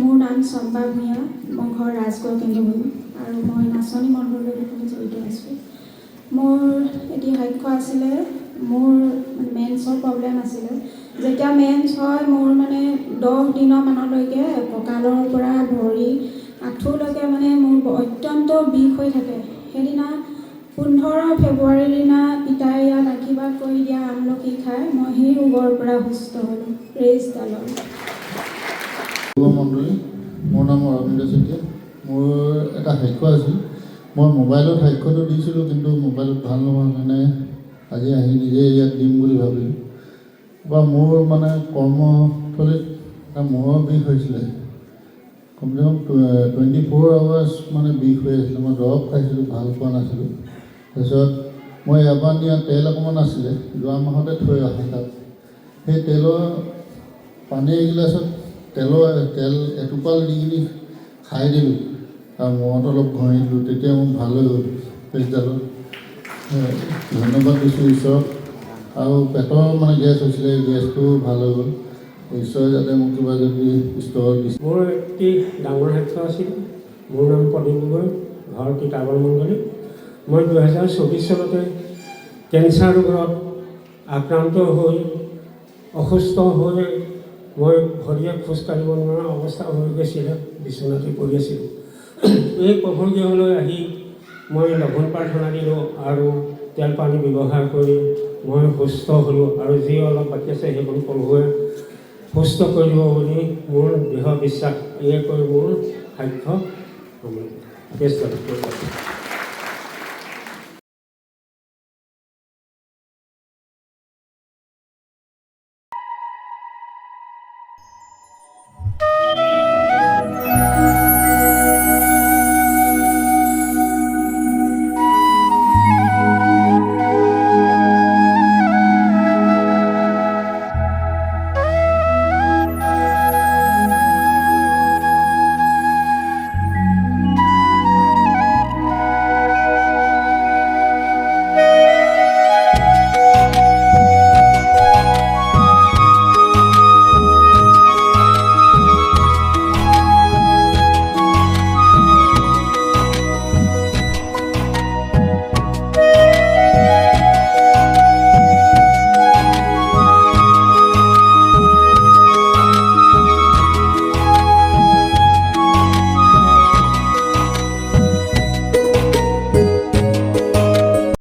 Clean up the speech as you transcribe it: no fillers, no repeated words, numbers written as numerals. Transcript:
মোৰ নাম চম্পা ভূঞা, মোৰ ঘৰ ৰাজগড় কেন্দ্ৰভূমি আৰু মই নাচনী মণ্ডলৰ লগত জড়িত আছোঁ। মোৰ এটি সাক্ষ্য আছিলে, মোৰ মেন্সৰ প্ৰব্লেম আছিলে। যেতিয়া মেন্স হয় মোৰ 10 দিনমানলৈকে কঁকালৰ পৰা ভৰি আঁঠুলৈকে মোৰ অত্যন্ত বিষ হৈ থাকে। সেইদিনা 15 ফেব্ৰুৱাৰীৰ দিনা পিতাই ইয়াত আশীৰ্বাদ কৰি দিয়া আমলখি খাই মই সেই ৰোগৰ পৰা সুস্থ হ'লোঁ। Praise the lord. মণ্ডলী, মোৰ নাম অৰবিন্দ চেতিয়া। মোৰ এটা সাক্ষ্য আছিল। মই মোবাইলত সাক্ষ্যটো দিছিলোঁ, কিন্তু মোবাইলত ভাল নোহোৱাৰ কাৰণে আজি আহি নিজে ইয়াত দিম বুলি ভাবিলোঁ। মোৰ কৰ্মস্থলীত এটা মূৰৰ বিষ হৈছিলে। কমচে কম 24 আৱাৰ্ছ বিষ হৈ আছিলে। মই দৰৱ খাইছিলোঁ, ভাল পোৱা নাছিলোঁ। তাৰপিছত মই ইয়াৰ পৰা নিয়া তেল অকণমান আছিলে, যোৱা মাহতে থৈ অহা তাত। সেই তেলৰ পানী এগিলাছত তেল এটোপাল দি কিনি খাই দিলোঁ আৰু মূৰত অলপ ঘঁহি দিলোঁ। তেতিয়া মোৰ ভাল হৈ গ'ল। প্ৰেজডালত ধন্যবাদ দিছোঁ ঈশ্বৰক। আৰু পেটৰ গেছ হৈছিলে, গেছটো ভাল হৈ গ'ল। ঈশ্বৰে যাতে মোক কিবা যদি ঈশ্বৰৰ দিছে। মোৰ এটি ডাঙৰ সাক্ষ্য আছিল। মোৰ নাম প্ৰদীপ গগৈ, ঘৰ তিতাবৰ মণ্ডলী। মই 2024 চনতে কেঞ্চাৰ ৰোগত আক্ৰান্ত হৈ অসুস্থ হৈ মই ভৰিয়ে খোজকাঢ়িব নোৱাৰা অৱস্থা হৈ গৈছিলে, বিচনাতে পৰি আছিলোঁ। এই প্ৰভুৰ গৃহলৈ আহি মই লঘোণ প্ৰাৰ্থনা দিলোঁ আৰু তেল পানী ব্যৱহাৰ কৰি মই সুস্থ হ'লোঁ। আৰু যি অলপ বাকী আছে সেইবোৰ প্ৰভুৱে সুস্থ কৰি দিব বুলি মোৰ দৃঢ় বিশ্বাস। এয়ে কৈ মোৰ সাক্ষ্য।